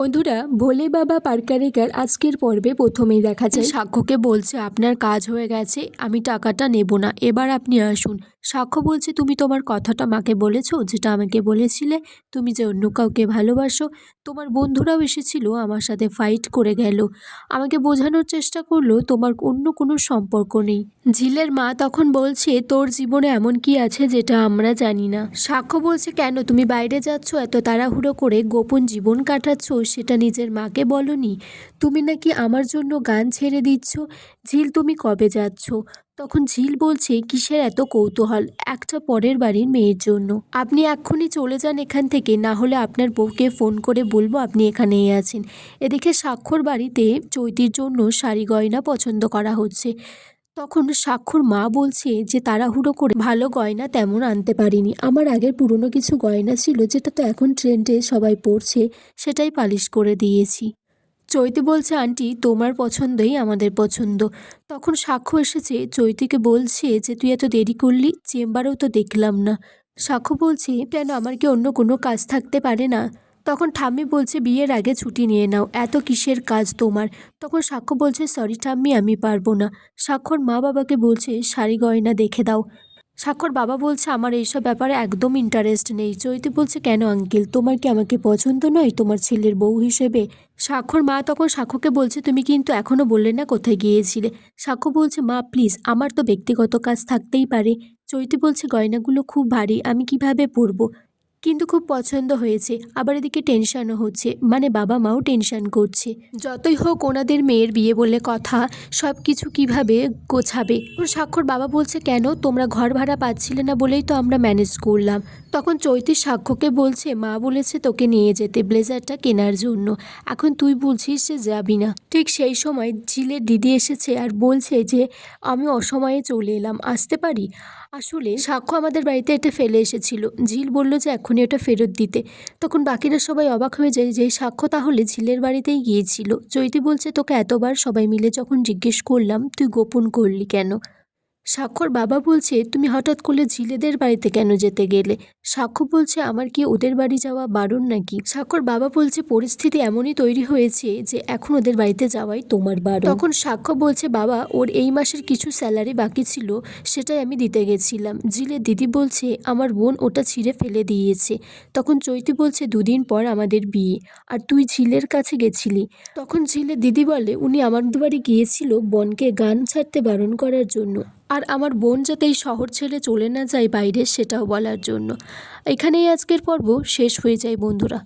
বন্ধুরা, ভোলে বাবা পারকারেকার আজকের পর্বে প্রথমেই দেখা যায় সাক্ষ্যকে বলছে আপনার কাজ হয়ে গেছে, আমি টাকাটা নেব না, এবার আপনি আসুন। সাক্ষ্য বলছে তুমি তোমার কথাটা মাকে বলেছো, যেটা আমাকে বলেছিলে তুমি যে অন্য কাউকে ভালোবাসো। তোমার বন্ধুরাও এসেছিল, আমার সাথে ফাইট করে গেল, আমাকে বোঝানোর চেষ্টা করলো তোমার অন্য কোনো সম্পর্ক নেই। ঝিলের মা তখন বলছে তোর জীবনে এমন কি আছে যেটা আমরা জানি না। সাক্ষ্য বলছে কেন তুমি বাইরে যাচ্ছ এত তাড়াহুড়ো করে, গোপন জীবন কাটাচ্ছ, সেটা নিজের মাকে বলনি। তুমি নাকি আমার জন্য গান ছেড়ে দিচ্ছ। ঝিল তুমি কবে যাচ্ছ? তখন ঝিল বলছে কিসের এত কৌতূহল, একটা পরের বাড়ির মেয়ের জন্য। আপনি এক্ষুনি চলে যান এখান থেকে, না হলে আপনার বউকে ফোন করে বলবো আপনি এখানেই আছেন। এদিকে সাক্ষর বাড়িতে চৈতির জন্য শাড়ি গয়না পছন্দ করা হচ্ছে। তখন সাক্ষর মা বলছে যে তাড়াহুড়ো করে ভালো গয়না তেমন আনতে পারিনি, আমার আগের পুরনো কিছু গয়না ছিল যেটা তো এখন ট্রেন্ডে সবাই পরছে, সেটাই পালিশ করে দিয়েছি। চৈতি বলছে আন্টি তোমার পছন্দই আমাদের পছন্দ। তখন সাক্ষ্য এসেছে চৈতিকে বলছে যে তুই এত দেরি করলি, চেম্বারেও তো দেখলাম না। সাক্ষ্য বলছে কেন, আমার কি অন্য কোনো কাজ থাকতে পারে না? তখন ঠাম্মি বলছে বিয়ের আগে ছুটি নিয়ে নাও, এত কিসের কাজ তোমার? তখন সাক্ষ্য বলছে সরি ঠাম্মি, আমি পারবো না। সাক্ষর মা বাবাকে বলছে শাড়ি গয়না দেখে দাও। সাক্ষর বাবা বলছে আমার এইসব ব্যাপারে একদম ইন্টারেস্ট নেই। চৈতি বলছে কেন আঙ্কেল, তোমার কি আমাকে পছন্দ নয় তোমার ছেলের বউ হিসেবে? সাক্ষর মা তখন সাক্ষ্যকে বলছে তুমি কিন্তু এখনও বললে না কোথায় গিয়েছিলে। সাক্ষ্য বলছে মা প্লিজ, আমার তো ব্যক্তিগত কাজ থাকতেই পারে। চৈতি বলছে গয়নাগুলো খুব ভারী, আমি কিভাবে পরবো, কিন্তু খুব পছন্দ হয়েছে। আবার এদিকে টেনশনও হচ্ছে, মানে বাবা মাও টেনশন করছে। যতই হোক ওনাদের মেয়ের বিয়ে বলে কথা, সব কিছু কীভাবে গোছাবে। ওর সাক্ষর বাবা বলছে কেন, তোমরা ঘর ভাড়া পাচ্ছিলে না বলেই তো আমরা ম্যানেজ করলাম। তখন চৈতি সাক্ষ্যকে বলছে মা বলেছে তোকে নিয়ে যেতে ব্লেজারটা কেনার জন্য, এখন তুই বলছিস যে যাবি না। ঠিক সেই সময় ঝিলের দিদি এসেছে আর বলছে যে আমি অসময়ে চলে এলাম, আসতে পারি? আসলে সাক্ষ্য আমাদের বাড়িতে এটা ফেলে এসেছিল, ঝিল বলল যে এখনই ওটা ফেরত দিতে। তখন বাকিরা সবাই অবাক হয়ে যায় যে সাক্ষ্য তাহলে ঝিলের বাড়িতেই গিয়েছিল। চৈতি বলছে তোকে এতবার সবাই মিলে যখন জিজ্ঞেস করলাম তুই গোপন করলি কেন? সাক্ষর বাবা বলছে তুমি হঠাৎ করে ঝিলেদের বাড়িতে কেন যেতে গেলে? সাক্ষ্য বলছে আমার কি ওদের বাড়ি যাওয়া বারণ নাকি? সাক্ষর বাবা বলছে পরিস্থিতি এমনই তৈরি হয়েছে যে এখন ওদের বাড়িতে যাওয়াই তোমার বারণ। তখন সাক্ষ্য বলছে বাবা ওর এই মাসের কিছু স্যালারি বাকি ছিল, সেটাই আমি দিতে গেছিলাম। ঝিলের দিদি বলছে আমার বোন ওটা ছিঁড়ে ফেলে দিয়েছে। তখন চৈতি বলছে দুদিন পর আমাদের বিয়ে, আর তুই ঝিলের কাছে গেছিলি। তখন ঝিলের দিদি বলে উনি আমাদের বাড়ি গিয়েছিল বোনকে গান ছাড়তে বারণ করার জন্য, আর আমার বোন যাতে এই শহর ছেড়ে চলে না যায় বাইরে সেটাও বলার জন্য। এখানেই আজকের পর্ব শেষ হয়ে যায় বন্ধুরা।